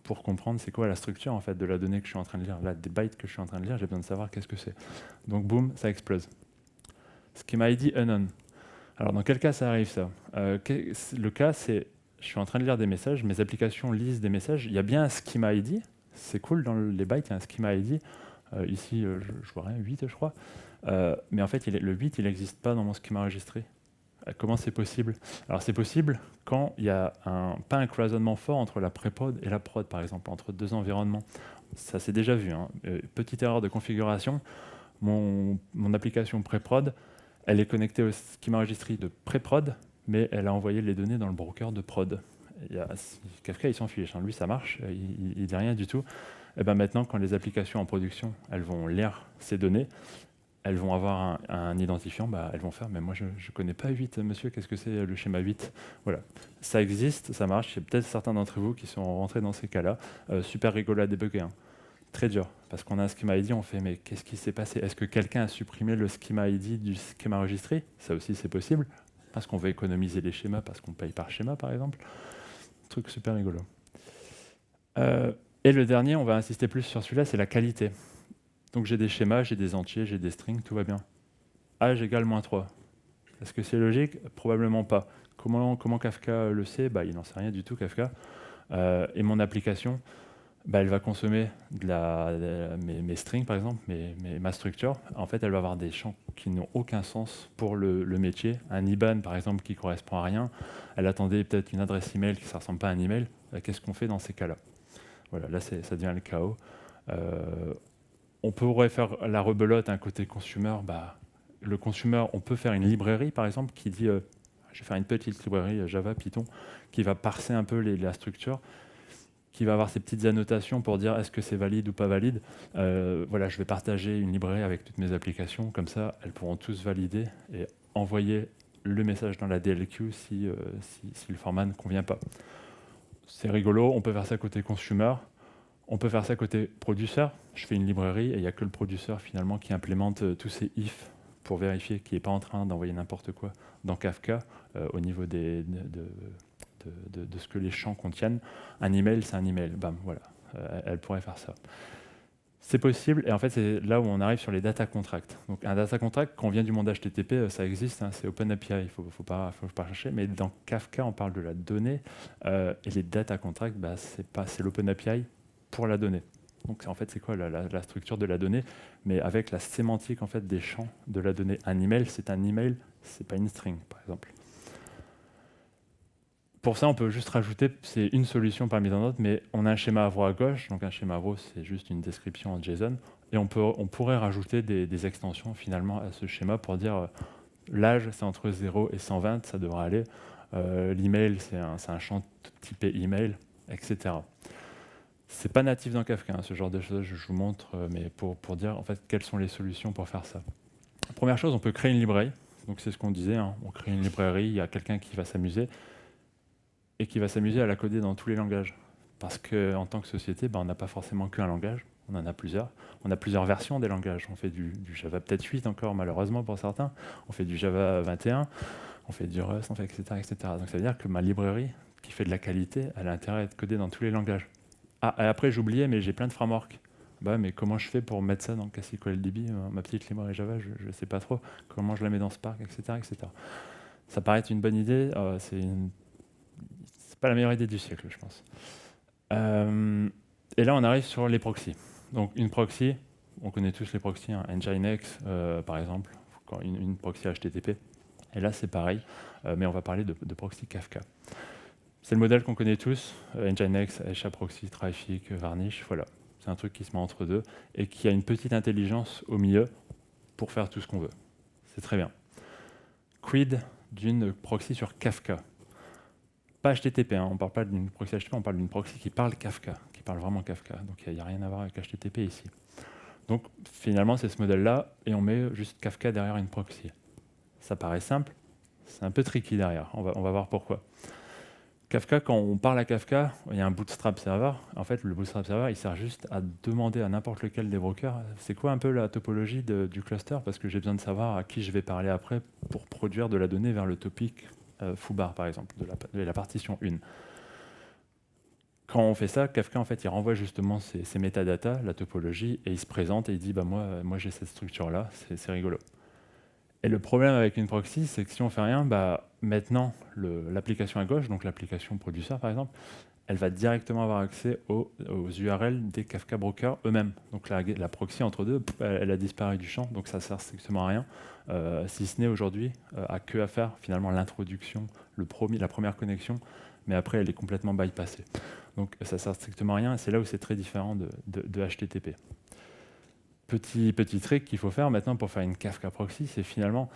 pour comprendre c'est quoi la structure en fait, de la donnée que je suis en train de lire. Là, des bytes que je suis en train de lire, j'ai besoin de savoir qu'est-ce que c'est. Donc, boum, ça explose. Schema ID unknown. Alors, dans quel cas ça arrive ça? Le cas, c'est je suis en train de lire des messages, mes applications lisent des messages, il y a bien un schema ID, c'est cool, dans les bytes, il y a un schema ID, ici, je vois rien, 8 je crois, mais en fait, le 8, il n'existe pas dans mon schema enregistré. Comment c'est possible? Alors c'est possible quand il n'y a pas un cloisonnement fort entre la pré-prod et la prod, par exemple, entre deux environnements. Ça c'est déjà vu, hein. Petite erreur de configuration, mon application pré-prod, elle est connectée au schema enregistré de pré-prod, mais elle a envoyé les données dans le broker de prod. Kafka, il s'en fiche, lui ça marche, il dit rien du tout. Et maintenant, quand les applications en production, elles vont lire ces données, elles vont avoir un identifiant, elles vont faire, mais moi je ne connais pas 8, monsieur, qu'est-ce que c'est le schéma 8? Voilà, ça existe, ça marche, il y a peut-être certains d'entre vous qui sont rentrés dans ces cas-là, super rigolo à débugger, hein. Très dur, parce qu'on a un schema ID, on fait, mais qu'est-ce qui s'est passé? Est-ce que quelqu'un a supprimé le schema ID du schéma enregistré? Ça aussi c'est possible, parce qu'on veut économiser les schémas, parce qu'on paye par schéma par exemple. Truc super rigolo. Et le dernier, on va insister plus sur celui-là, c'est la qualité. Donc j'ai des schémas, j'ai des entiers, j'ai des strings, tout va bien. Âge égale -3. Est-ce que c'est logique? Probablement pas. Comment Kafka le sait? Il n'en sait rien du tout, Kafka. Et mon application, elle va consommer mes strings, par exemple, ma structure. En fait, elle va avoir des champs qui n'ont aucun sens pour le métier. Un IBAN, par exemple, qui ne correspond à rien. Elle attendait peut-être une adresse email qui ne ressemble pas à un email. Qu'est-ce qu'on fait dans ces cas-là? Voilà, là, ça devient le chaos. On pourrait faire la rebelote, un côté consumer. Le consumer, on peut faire une librairie, par exemple, qui dit je vais faire une petite librairie Java, Python, qui va parser un peu la structure, qui va avoir ces petites annotations pour dire est-ce que c'est valide ou pas valide. Voilà, je vais partager une librairie avec toutes mes applications, comme ça, elles pourront tous valider et envoyer le message dans la DLQ si le format ne convient pas. C'est rigolo, on peut faire ça côté consumer. On peut faire ça côté producer. Je fais une librairie et il n'y a que le producteur finalement qui implémente tous ces if pour vérifier qu'il n'est pas en train d'envoyer n'importe quoi dans Kafka au niveau de ce que les champs contiennent. Un email, c'est un email. Bam, voilà. Elle pourrait faire ça. C'est possible et en fait c'est là où on arrive sur les data contracts. Donc un data contract, quand on vient du monde HTTP, ça existe, hein, c'est OpenAPI, il ne faut pas chercher. Mais dans Kafka, on parle de la donnée et les data contracts, c'est l'OpenAPI pour la donnée. Donc en fait, c'est quoi la structure de la donnée, mais avec la sémantique en fait des champs de la donnée. Un email, c'est pas une string, par exemple. Pour ça, on peut juste rajouter, c'est une solution parmi tant d'autres, mais on a un schéma Avro à gauche. Donc un schéma Avro, c'est juste une description en JSON, et on pourrait rajouter des extensions finalement à ce schéma pour dire l'âge, c'est entre 0 et 120, ça devrait aller. L'email, c'est un champ typé email, etc. C'est pas natif dans Kafka, hein, ce genre de choses, je vous montre, mais pour dire en fait quelles sont les solutions pour faire ça. Première chose, on peut créer une librairie. Donc c'est ce qu'on disait, hein, on crée une librairie, il y a quelqu'un qui va s'amuser et qui va s'amuser à la coder dans tous les langages. Parce qu'en tant que société, on n'a pas forcément qu'un langage, on en a plusieurs. On a plusieurs versions des langages. On fait du Java peut-être 8 encore, malheureusement pour certains. On fait du Java 21, on fait du Rust, on fait etc., etc. Donc ça veut dire que ma librairie, qui fait de la qualité, elle a intérêt à être codée dans tous les langages. Ah, et après j'oubliais, mais j'ai plein de frameworks. Mais comment je fais pour mettre ça dans KCQLDB, ma petite librairie Java, je ne sais pas trop. Comment je la mets dans Spark, etc., etc. Ça paraît être une bonne idée, c'est pas la meilleure idée du siècle, je pense. Et là, on arrive sur les proxys. Donc une proxy, on connaît tous les proxys, hein, Nginx par exemple, une proxy HTTP. Et là, c'est pareil, mais on va parler de proxy Kafka. C'est le modèle qu'on connaît tous, Nginx, HAProxy, Traffic, Varnish, voilà. C'est un truc qui se met entre deux et qui a une petite intelligence au milieu pour faire tout ce qu'on veut. C'est très bien. Quid d'une proxy sur Kafka? Pas HTTP, hein, on ne parle pas d'une proxy HTTP, on parle d'une proxy qui parle Kafka, qui parle vraiment Kafka. Donc il n'y a rien à voir avec HTTP ici. Donc finalement, c'est ce modèle-là, et on met juste Kafka derrière une proxy. Ça paraît simple, c'est un peu tricky derrière, on va voir pourquoi. Kafka, quand on parle à Kafka, il y a un bootstrap server. En fait, le bootstrap server, il sert juste à demander à n'importe lequel des brokers, c'est quoi un peu la topologie du cluster, parce que j'ai besoin de savoir à qui je vais parler après pour produire de la donnée vers le topic foobar, par exemple, de la partition 1. Quand on fait ça, Kafka, en fait, il renvoie justement ces métadatas, la topologie, et il se présente et il dit, moi j'ai cette structure-là, c'est rigolo. Et le problème avec une proxy, c'est que si on fait rien, maintenant, l'application à gauche, donc l'application producer par exemple, elle va directement avoir accès aux URL des Kafka brokers eux-mêmes. Donc la proxy entre deux, elle a disparu du champ, donc ça sert strictement à rien, si ce n'est aujourd'hui à que à faire finalement l'introduction, la première connexion, mais après elle est complètement bypassée. Donc ça sert strictement à rien, et c'est là où c'est très différent de HTTP. Petit trick qu'il faut faire maintenant pour faire une Kafka proxy, c'est finalement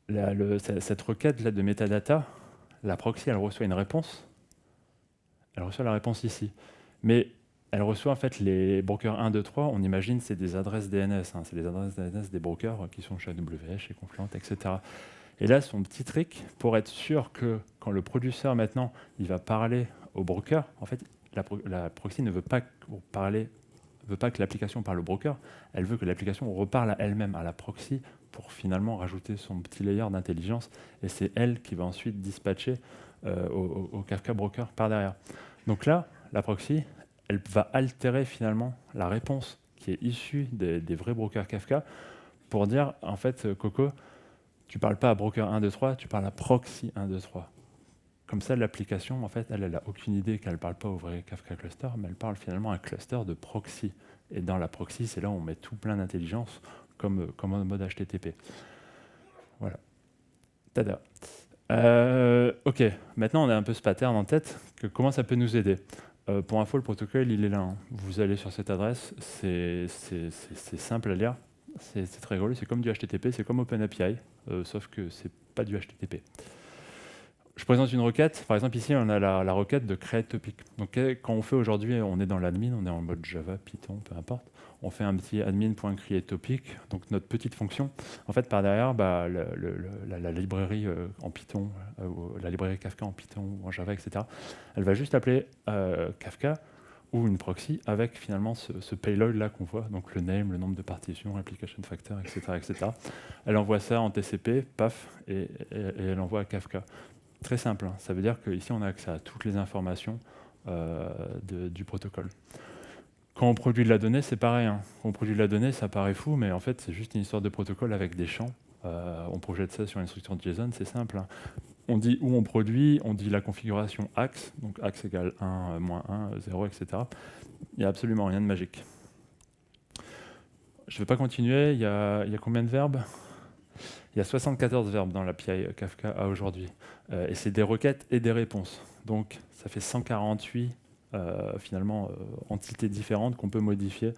cette requête là de metadata, la proxy elle reçoit une réponse, elle reçoit la réponse ici, mais elle reçoit en fait les brokers 1, 2, 3. On imagine c'est des adresses DNS, hein, c'est les adresses DNS des brokers qui sont chez AWS, chez Confluent, etc. Et là, son petit trick, pour être sûr que quand le producer maintenant, il va parler au broker, en fait, la proxy ne veut pas que l'application parle au broker, elle veut que l'application reparle à elle-même, à la proxy, pour finalement rajouter son petit layer d'intelligence. Et c'est elle qui va ensuite dispatcher au Kafka broker par derrière. Donc là, la proxy, elle va altérer finalement la réponse qui est issue des vrais brokers Kafka pour dire, en fait, Coco, tu parles pas à broker 1, 2, 3, tu parles à proxy 1, 2, 3. Comme ça, l'application, en fait, elle n'a aucune idée qu'elle ne parle pas au vrai Kafka cluster, mais elle parle finalement à un cluster de proxy. Et dans la proxy, c'est là où on met tout plein d'intelligence, comme en mode HTTP. Voilà. Tada. Ok, maintenant on a un peu ce pattern en tête, que comment ça peut nous aider. Pour info, le protocole, il est là. Hein. Vous allez sur cette adresse, c'est simple à lire, c'est très rigolo, c'est comme du HTTP, c'est comme OpenAPI, sauf que c'est pas du HTTP. Je présente une requête. Par exemple, ici, on a la requête de create topic. Donc, quand on fait aujourd'hui, on est dans l'admin, on est en mode Java, Python, peu importe. On fait un petit admin.create topic, donc notre petite fonction. En fait, par derrière, bah, la librairie en Python, la librairie Kafka en Python ou en Java, etc., elle va juste appeler Kafka ou une proxy avec finalement ce payload-là qu'on voit, donc le name, le nombre de partitions, application factor, etc., etc. Elle envoie ça en TCP, paf, et elle envoie à Kafka. Très simple, hein. Ça veut dire qu'ici on a accès à toutes les informations du protocole. Quand on produit de la donnée, c'est pareil. Hein. Quand on produit de la donnée, ça paraît fou, mais en fait c'est juste une histoire de protocole avec des champs. On projette ça sur une structure de JSON, c'est simple. Hein. On dit où on produit, on dit la configuration axe, donc axe égale 1, moins 1, 0, etc. Il n'y a absolument rien de magique. Je ne vais pas continuer, il y a combien de verbes ? Il y a 74 verbes dans l'API Kafka à aujourd'hui. Et c'est des requêtes et des réponses. Donc ça fait 148 finalement entités différentes qu'on peut modifier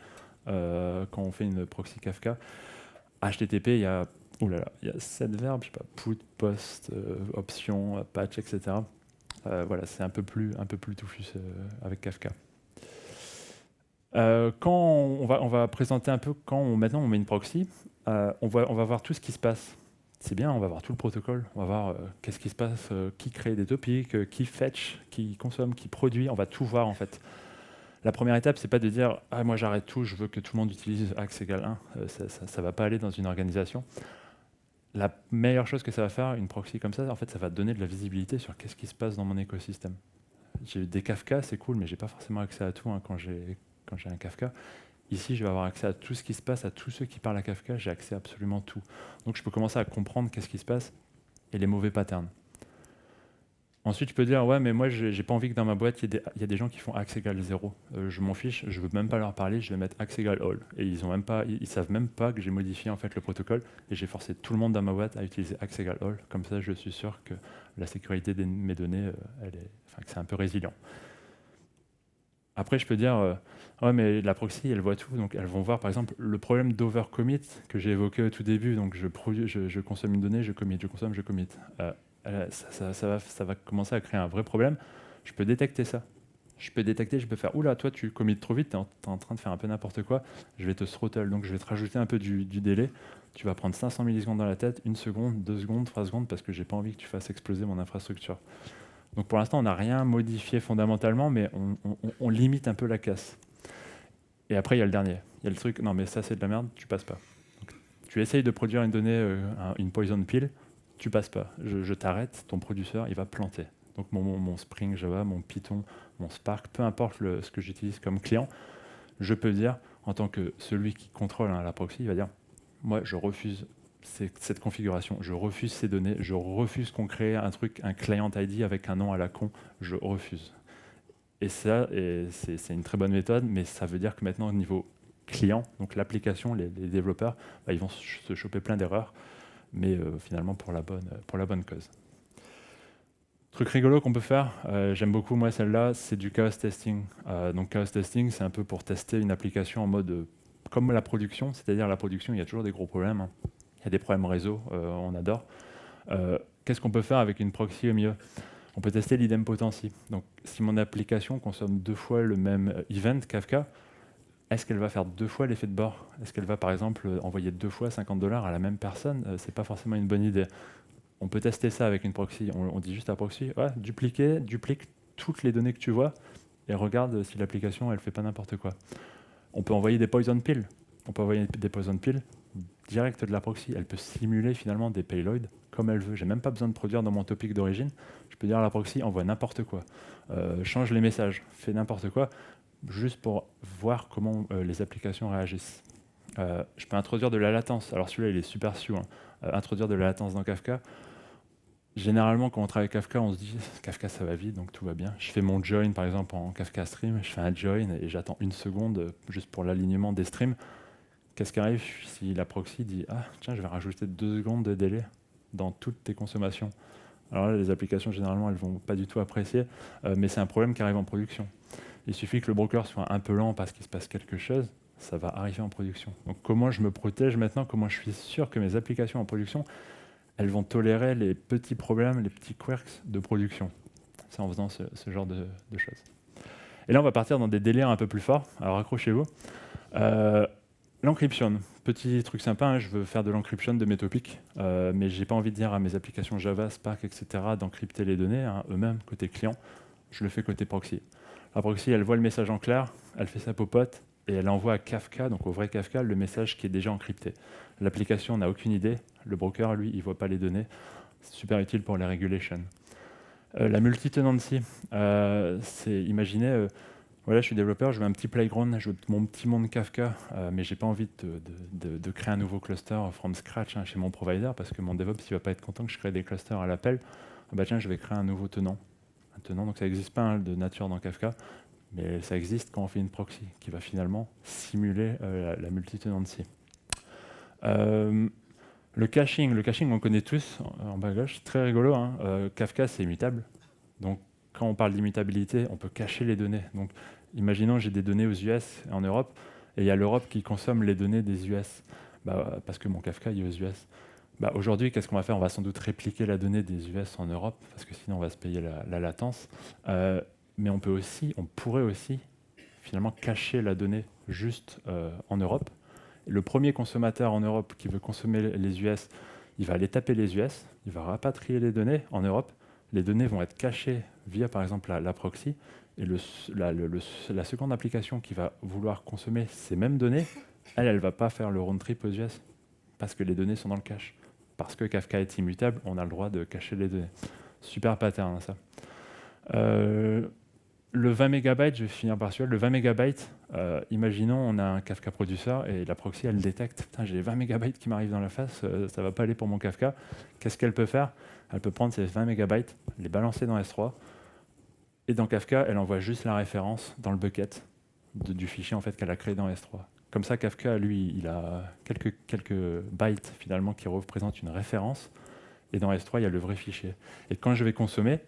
quand on fait une proxy Kafka. HTTP, il y a 7 verbes, je sais pas, put, post, option, patch, etc. Voilà, c'est un peu plus touffu avec Kafka. Quand on va présenter un peu maintenant on met une proxy, on va voir tout ce qui se passe. C'est bien, on va voir tout le protocole, on va voir qu'est-ce qui se passe, qui crée des topics, qui fetch, qui consomme, qui produit, on va tout voir en fait. La première étape, c'est pas de dire « Ah, moi j'arrête tout, je veux que tout le monde utilise axe égale 1 ». Ça va pas aller dans une organisation. La meilleure chose que ça va faire, une proxy comme ça, en fait, ça va donner de la visibilité sur qu'est-ce qui se passe dans mon écosystème. J'ai des Kafka, c'est cool, mais j'ai pas forcément accès à tout quand j'ai un Kafka. Ici, je vais avoir accès à tout ce qui se passe, à tous ceux qui parlent à Kafka, j'ai accès à absolument tout. Donc je peux commencer à comprendre qu'est-ce qui se passe et les mauvais patterns. Ensuite, je peux dire, ouais, mais moi, j'ai pas envie que dans ma boîte, il y a des gens qui font axe égale 0. Je m'en fiche, je veux même pas leur parler, je vais mettre axe égale all. Et ils savent même pas que j'ai modifié en fait le protocole et j'ai forcé tout le monde dans ma boîte à utiliser axe égale all. Comme ça, je suis sûr que la sécurité de mes données, que c'est un peu résilient. Après, je peux dire, ouais, mais la proxy, elle voit tout, donc elles vont voir par exemple le problème d'overcommit que j'ai évoqué au tout début. Donc je consomme une donnée, je commit, je consomme, je commit. Ça va commencer à créer un vrai problème. Je peux détecter ça. Je peux faire, oula, toi tu commits trop vite, tu es en train de faire un peu n'importe quoi, je vais te throttle, donc je vais te rajouter un peu du délai. Tu vas prendre 500 millisecondes dans la tête, 1 seconde, 2 secondes, 3 secondes, parce que j'ai pas envie que tu fasses exploser mon infrastructure. Donc pour l'instant, on n'a rien modifié fondamentalement, mais on limite un peu la casse. Et après, il y a le dernier. Il y a le truc, non mais ça c'est de la merde, tu passes pas. Donc, tu essayes de produire une donnée, une poison pill, tu passes pas. Je t'arrête, ton producteur, il va planter. Donc mon Spring Java, mon Python, mon Spark, peu importe ce que j'utilise comme client, je peux dire, en tant que celui qui contrôle la proxy, il va dire, moi je refuse cette configuration, je refuse ces données, je refuse qu'on crée un client ID avec un nom à la con, je refuse. Et ça, c'est une très bonne méthode, mais ça veut dire que maintenant au niveau client, donc l'application, les développeurs, ils vont se choper plein d'erreurs, mais finalement pour la bonne cause. Truc rigolo qu'on peut faire, j'aime beaucoup moi celle-là, c'est du chaos testing. Donc chaos testing, c'est un peu pour tester une application en mode comme la production, c'est-à-dire la production, il y a toujours des gros problèmes. Hein. Il y a des problèmes réseau, on adore. Qu'est-ce qu'on peut faire avec une proxy au milieu ? On peut tester l'idempotency. Donc, si mon application consomme 2 fois le même event Kafka, est-ce qu'elle va faire 2 fois l'effet de bord? Est-ce qu'elle va, par exemple, envoyer 2 fois $50 à la même personne? C'est pas forcément une bonne idée. On peut tester ça avec une proxy. On dit juste à proxy, ouais, duplique toutes les données que tu vois et regarde si l'application elle fait pas n'importe quoi. On peut envoyer des poison pills. On peut envoyer des poison pills direct de la proxy. Elle peut simuler finalement des payloads comme elle veut. J'ai même pas besoin de produire dans mon topic d'origine. Je peux dire à la proxy, envoie n'importe quoi. Change les messages, fais n'importe quoi, juste pour voir comment les applications réagissent. Je peux introduire de la latence. Alors celui-là, il est super sûr. Introduire de la latence dans Kafka. Généralement, quand on travaille avec Kafka, on se dit Kafka, ça va vite, donc tout va bien. Je fais mon join, par exemple, en Kafka Stream. Je fais un join et j'attends 1 seconde juste pour l'alignement des streams. Qu'est-ce qui arrive si la proxy dit « Ah, tiens, je vais rajouter 2 secondes de délai dans toutes tes consommations ?» Alors là, les applications, généralement, elles ne vont pas du tout apprécier, mais c'est un problème qui arrive en production. Il suffit que le broker soit un peu lent parce qu'il se passe quelque chose, ça va arriver en production. Donc comment je me protège maintenant? Comment je suis sûr que mes applications en production, elles vont tolérer les petits problèmes, les petits quirks de production? C'est en faisant ce genre de choses. Et là, on va partir dans des délires un peu plus forts. Alors accrochez-vous. L'encryption, petit truc sympa, hein, je veux faire de l'encryption de mes topics, mais j'ai pas envie de dire à mes applications Java, Spark, etc. d'encrypter les données, hein, eux-mêmes, côté client. Je le fais côté proxy. La proxy, elle voit le message en clair, elle fait sa popote, et elle envoie à Kafka, donc au vrai Kafka, le message qui est déjà encrypté. L'application n'a aucune idée, le broker, lui, il voit pas les données. C'est super utile pour les regulations. La multi-tenancy, c'est, imaginez, voilà, je suis développeur, je veux un petit playground, je veux mon petit monde Kafka, mais j'ai pas envie de créer un nouveau cluster from scratch hein, chez mon provider, parce que mon DevOps, il va pas être content que je crée des clusters à l'appel. Ah bah tiens, je vais créer un nouveau tenant. Un tenant, donc ça n'existe pas hein, de nature dans Kafka, mais ça existe quand on fait une proxy, qui va finalement simuler la multi-tenancy. Le caching, on connaît tous en bagage, très rigolo. Hein. Kafka, c'est immutable. Donc, quand on parle d'immutabilité, on peut cacher les données. Donc, imaginons j'ai des données aux US et en Europe, et il y a l'Europe qui consomme les données des US, parce que mon Kafka il est aux US. Aujourd'hui, qu'est-ce qu'on va faire? On va sans doute répliquer la donnée des US en Europe, parce que sinon on va se payer la latence. Mais on pourrait aussi finalement cacher la donnée juste en Europe. Le premier consommateur en Europe qui veut consommer les US, il va aller taper les US, il va rapatrier les données en Europe. Les données vont être cachées via, par exemple, la proxy. Et la seconde application qui va vouloir consommer ces mêmes données, elle ne va pas faire le round trip aux US parce que les données sont dans le cache. Parce que Kafka est immutable, on a le droit de cacher les données. Super pattern, ça. Le 20 MB, je vais finir par celui-là. Le 20 MB, imaginons, on a un Kafka producer et la proxy, elle détecte, putain, j'ai 20 MB qui m'arrivent dans la face, ça va pas aller pour mon Kafka. Qu'est-ce qu'elle peut faire? Elle peut prendre ces 20 MB, les balancer dans S3, et dans Kafka, elle envoie juste la référence dans le bucket du fichier en fait, qu'elle a créé dans S3. Comme ça, Kafka, lui, il a quelques bytes finalement qui représentent une référence, et dans S3, il y a le vrai fichier. Et quand je vais consommer,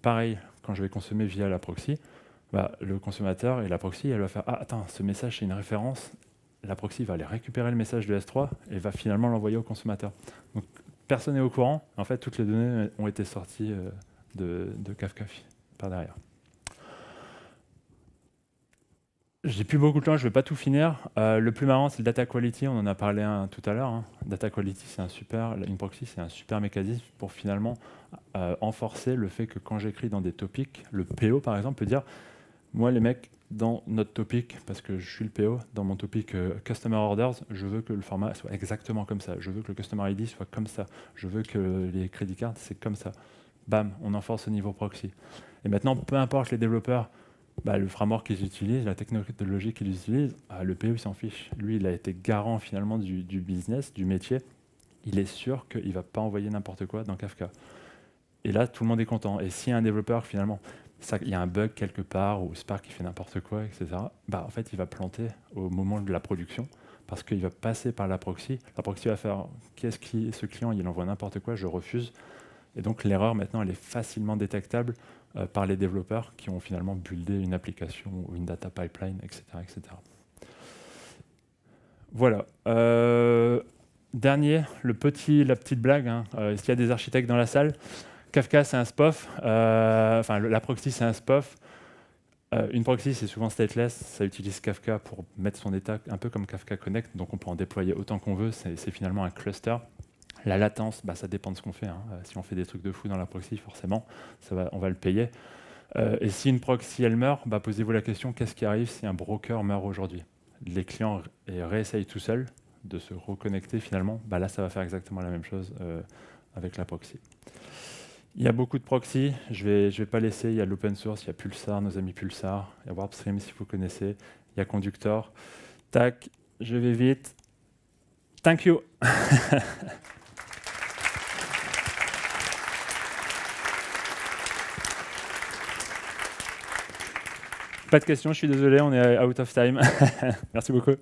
pareil, quand je vais consommer via la proxy, le consommateur et la proxy, elle va faire « Ah, attends, ce message, c'est une référence ». La proxy va aller récupérer le message de S3 et va finalement l'envoyer au consommateur. Donc, personne n'est au courant. En fait, toutes les données ont été sorties de Kafka par derrière. J'ai plus beaucoup de temps, je ne vais pas tout finir. Le plus marrant, c'est le data quality. On en a parlé tout à l'heure. Hein. Data quality, une proxy, c'est un super mécanisme pour finalement enforcer le fait que quand j'écris dans des topics, le PO, par exemple, peut dire moi, les mecs, dans notre topic, parce que je suis le PO, dans mon topic Customer Orders, je veux que le format soit exactement comme ça. Je veux que le Customer ID soit comme ça. Je veux que les crédit cards, c'est comme ça. Bam, on enforce au niveau proxy. Et maintenant, peu importe les développeurs, le framework qu'ils utilisent, la technologie qu'ils utilisent, le PO, il s'en fiche. Lui, il a été garant finalement du business, du métier. Il est sûr qu'il ne va pas envoyer n'importe quoi dans Kafka. Et là, tout le monde est content. Et s'il y a un développeur, finalement, il y a un bug quelque part, ou Spark qui fait n'importe quoi, etc., en fait, il va planter au moment de la production, parce qu'il va passer par la proxy. La proxy va faire, ce client, il envoie n'importe quoi, je refuse. Et donc, l'erreur, maintenant, elle est facilement détectable par les développeurs qui ont finalement buildé une application ou une data pipeline, etc. etc. Voilà. Dernier, la petite blague. S'il y a des architectes dans la salle, Kafka, c'est un SPOF. Enfin, la proxy, c'est un SPOF. Une proxy, c'est souvent stateless. Ça utilise Kafka pour mettre son état, un peu comme Kafka Connect. Donc, on peut en déployer autant qu'on veut. C'est finalement un cluster. La latence, ça dépend de ce qu'on fait. Si on fait des trucs de fou dans la proxy, forcément, on va le payer. Et si une proxy, elle meurt, posez-vous la question, qu'est-ce qui arrive si un broker meurt aujourd'hui? Les clients réessayent tout seuls de se reconnecter finalement. Là, ça va faire exactement la même chose avec la proxy. Il y a beaucoup de proxys, je vais pas laisser, il y a l'open source, il y a Pulsar, nos amis Pulsar, il y a WarpStream si vous connaissez, il y a Conductor. Tac, je vais vite. Thank you. Pas de questions, je suis désolé, on est out of time. Merci beaucoup.